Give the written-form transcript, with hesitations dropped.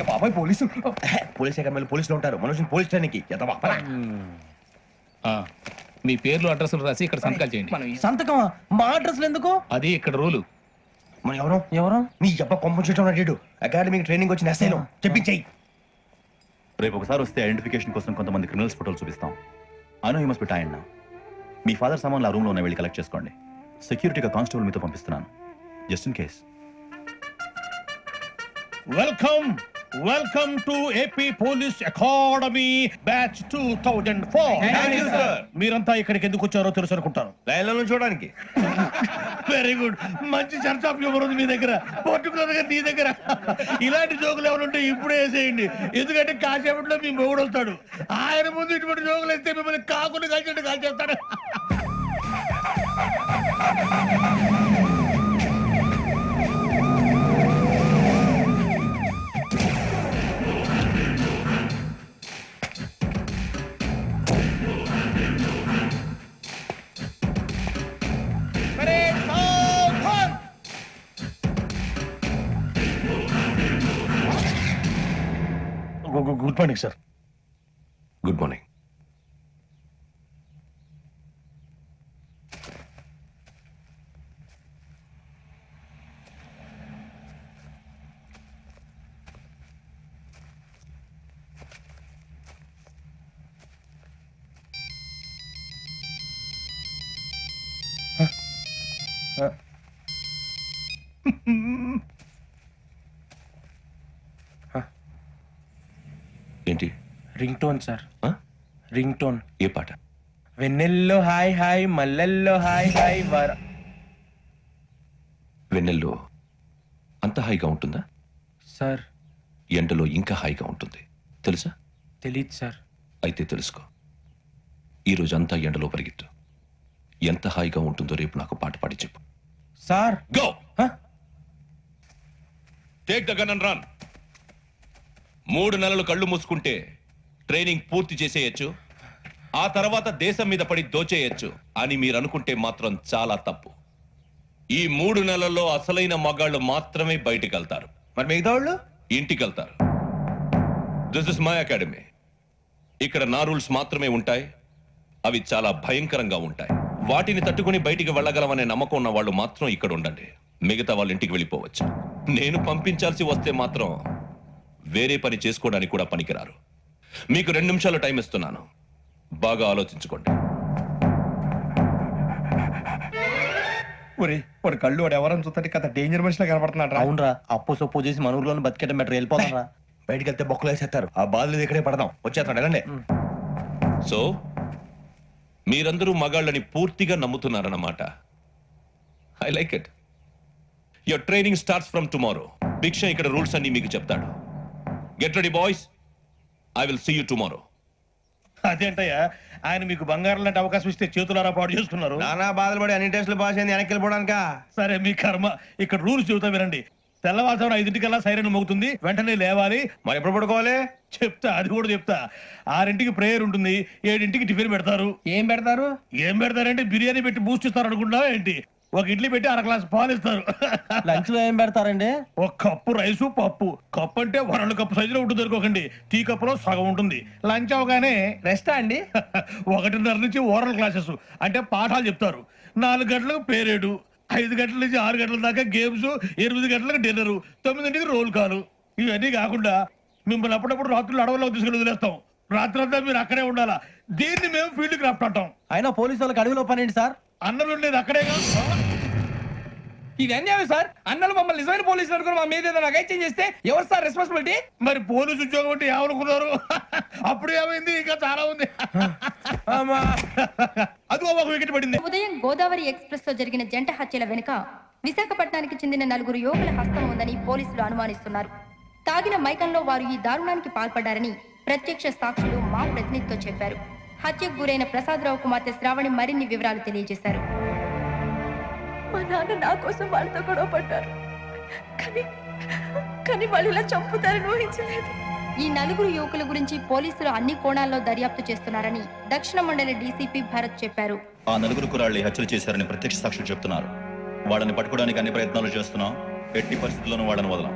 బాబాయ్ police. Police అకాడమీలో పోలీసులు ఉంటారు, మనుషులు పోలీస్ ట్రైనింగ్కి మీ పేర్లు అడ్రస్లు రాసి ఇక్కడ సంతకాలు చేయండి. సంతకం మా అడ్రస్లు ఎందుకు? అది ఇక్కడ రూలు. మనం ఎవరు ఎవరు? నీ అబ్బా పంపించడం అడిగాడు. అకాడమిక్ ట్రైనింగ్ వచ్చిన ఎస్ఐలో చెప్పించాయి. రేపు ఒకసారి వస్తే ఐడెంటిఫికేషన్ కోసం కొంతమంది క్రిమినల్స్ ఫోటోలు చూపిస్తాం. I know you must be tired now. Me father సామాన్లు ఆ రూమ్లో ఉన్న వెళ్ళి కలెక్ట్ చేసుకోండి. సెక్యూరిటీగా కానిస్టేబుల్ మీతో పంపిస్తున్నాను, just in case. Welcome to AP police academy batch 2004. మీరంతా ఇక్కడికి ఎందుకు వచ్చారో తెలుసు అనుకుంటాను. లైన్లో చూడడానికి. వెరీ గుడ్, మంచి సెన్స్ ఆఫ్ హ్యూమర్ ఉంది మీ దగ్గర, పర్టికులర్ గా నీ దగ్గర. ఇలాంటి జోకులు ఏమైనా ఇప్పుడే వేసేయండి, ఎందుకంటే కాసేపట్లో మీ మొగుడు వస్తాడు. ఆయన ముందు ఇటువంటి జోకులు వేస్తే మిమ్మల్ని కాకుండా కాల్చేట్టు కాల్చేస్తాడు. Good morning sir. Good morning. ఏంటి? Ring tone sir. Ring tone. ఏ పాట? వెన్నెల్లో హాయ్ హాయ్, మల్లెల్లో హాయ్ హాయ్ వర. వెన్నెల్లో అంత హాయిగా ఉంటుందా సార్? ఎండలో ఇంకా హాయిగా ఉంటుంది తెలుసా? తెలీదు సార్. అయితే తెలుసుకో. ఈరోజు అంతా ఎండలో పరిగెత్తు. ఎంత హాయిగా ఉంటుందో రేపు నాకు పాట పాడి చెప్పు. Sir go. Take the gun and run. 3 నెలలు కళ్ళు మూసుకుంటే ట్రైనింగ్ పూర్తి చేసేయచ్చు, ఆ తర్వాత దేశం మీద పడి దోచేయచ్చు అని మీరు అనుకుంటే మాత్రం చాలా తప్పు. ఈ 3 నెలల్లో అసలైన మగాళ్ళు మాత్రమే బయటికి వెళ్తారు. మరి మిగతా వాళ్ళు ఇంటికి వెళ్తారు. This is my academy. ఇక్కడ నా రూల్స్ మాత్రమే ఉంటాయి. అవి చాలా భయంకరంగా ఉంటాయి. వాటిని తట్టుకుని బయటికి వెళ్ళగలమనే నమ్మకం ఉన్న వాళ్ళు మాత్రం ఇక్కడ ఉండండి. మిగతా వాళ్ళు ఇంటికి వెళ్ళిపోవచ్చు. నేను పంపించాల్సి వస్తే మాత్రం వేరే పని చేసుకోవడానికి కూడా పనికిరారు. మీకు 2 నిమిషాలు టైం ఇస్తున్నాను, బాగా ఆలోచించుకోండి. వాడు కళ్ళు వాడు ఎవరని చూస్తే కదా డేంజర్ మనిషిలో కనపడుతున్నాడు. అవునరా, అప్పు సొప్పు చేసి మన ఊర్లో బతికేట బెటర్. వెళ్ళిపోతారా? బయటికి వెళ్తే బొక్కలు వేసేస్తారు. ఆ బాధలు ఇక్కడే పడదాం. వచ్చేస్తాడు వెళ్ళండి. సో మీరందరూ మగాళ్ళని పూర్తిగా నమ్ముతున్నారన్నమాట. I like it. Your training starts from tomorrow. Bhiksha ఇక్కడ రూల్స్ అన్ని మీకు చెప్తాడు. Get ready boys, I will see you tomorrow. అదేంటయ్యా, ఆయన మీకు బంగారం లాంటి అవకాశం ఇస్తే చేతులారా పాటు చేసుకున్నారు. నానా బాధలు పడి అన్ని టెస్టులు పాస్ అయింది, వెనక్కి వెళ్ళిపోవడానికా? సరే మీ కర్మ. ఇక్కడ రూల్స్ చెబుతా వినండి. తెల్లవారుజామున 5 సైరన్ మోగుతుంది, వెంటనే లేవాలి. మరి ఎప్పుడు పడుకోవాలి? చెప్తా, అది కూడా చెప్తా. 6 ప్రేయర్ ఉంటుంది, 7 టిఫిన్ పెడతారు. ఏం పెడతారు? ఏం పెడతారంటే బిర్యానీ పెట్టి బూస్ట్ ఇస్తారు అనుకుంటావా ఏంటి? ఒక ఇడ్లీ పెట్టి 1 గ్లాస్ పాలు ఇస్తారు. లంచ్ లో ఏం పెడతారండి? ఒక కప్పు రైసు పప్పు. కప్పు అంటే 1 కప్పు సైజులో ఉంటుంది అనుకోకండి. టీ కప్పులో సగం ఉంటుంది. లంచ్ అవగానే రెస్టా అండి? 1:30 నుంచి ఓరల్ క్లాసెస్ అంటే పాఠాలు చెప్తారు. 4 గంటలకు పేరేడు, 5 గంటల నుంచి 6 గంటల దాకా గేమ్స్, 8 గంటలకు డిన్నర్, 9 రోల్ కాలు. ఇవన్నీ కాకుండా మిమ్మల్ని అప్పుడప్పుడు రాత్రులు అడవుల్లో తీసుకుని వదిలేస్తాం. రాత్రంతా మీరు అక్కడే ఉండాలా. దీన్ని మేము ఫీల్డ్ క్రాఫ్ట్ అంటాం. అయినా పోలీసు వాళ్ళకి అడవిలో పని ఏంటి సార్? అన్నలు ఉండేది అక్కడేగా. ఇది అన్యాయం సార్. అన్నలు మమ్మల్ని నిజమైన పోలీసులు అనుకుని మా మీద ఏదైనా అగైత్యం చేస్తే ఎవరు సార్ రెస్పాన్సిబిలిటీ? మరి పోలీసు ఉద్యోగం అంటే ఏమనుకున్నారు? అప్పుడు ఏమైంది, ఇంకా చాలా ఉంది. అది ఒక వికెట్ పడింది. ఉదయం గోదావరి ఎక్స్ప్రెస్ లో జరిగిన జంట హత్యల వెనుక విశాఖపట్నానికి చెందిన 4 యువకుల హస్తం ఉందని పోలీసులు అనుమానిస్తున్నారు. తాగిన మైకంలో వారు ఈ దారుణానికి పాల్పడ్డారని ప్రత్యక్ష సాక్షులు మా ప్రతినిధితో చెప్పారు. హత్యకు గురైన ప్రసాదరావు కుమార్తె శ్రావణి మరిన్ని వివరాలు తెలియజేశారు. మా నాన్న నా కోసం వాళ్ళతో గొడవ పడ్డారు, కానీ వాళ్ళు ఇలా చంపుతారని ఊహించలేదు. ఈ 4 యువకుల గురించి పోలీసులు అన్ని కోణాల్లో దర్యాప్తు చేస్తున్నారని దక్షిణ మండలి డీసీపీ భరత్ చెప్పారు. ఆ 4 కుర్రాళ్ళు హత్యలు చేశారని ప్రత్యక్ష సాక్షులు చెప్తున్నారు. వాళ్ళని పట్టుకోవడానికి అన్ని ప్రయత్నాలు చేస్తున్నాం. ఎట్టి పరిస్థితుల్లోనూ వాళ్ళని వదలం.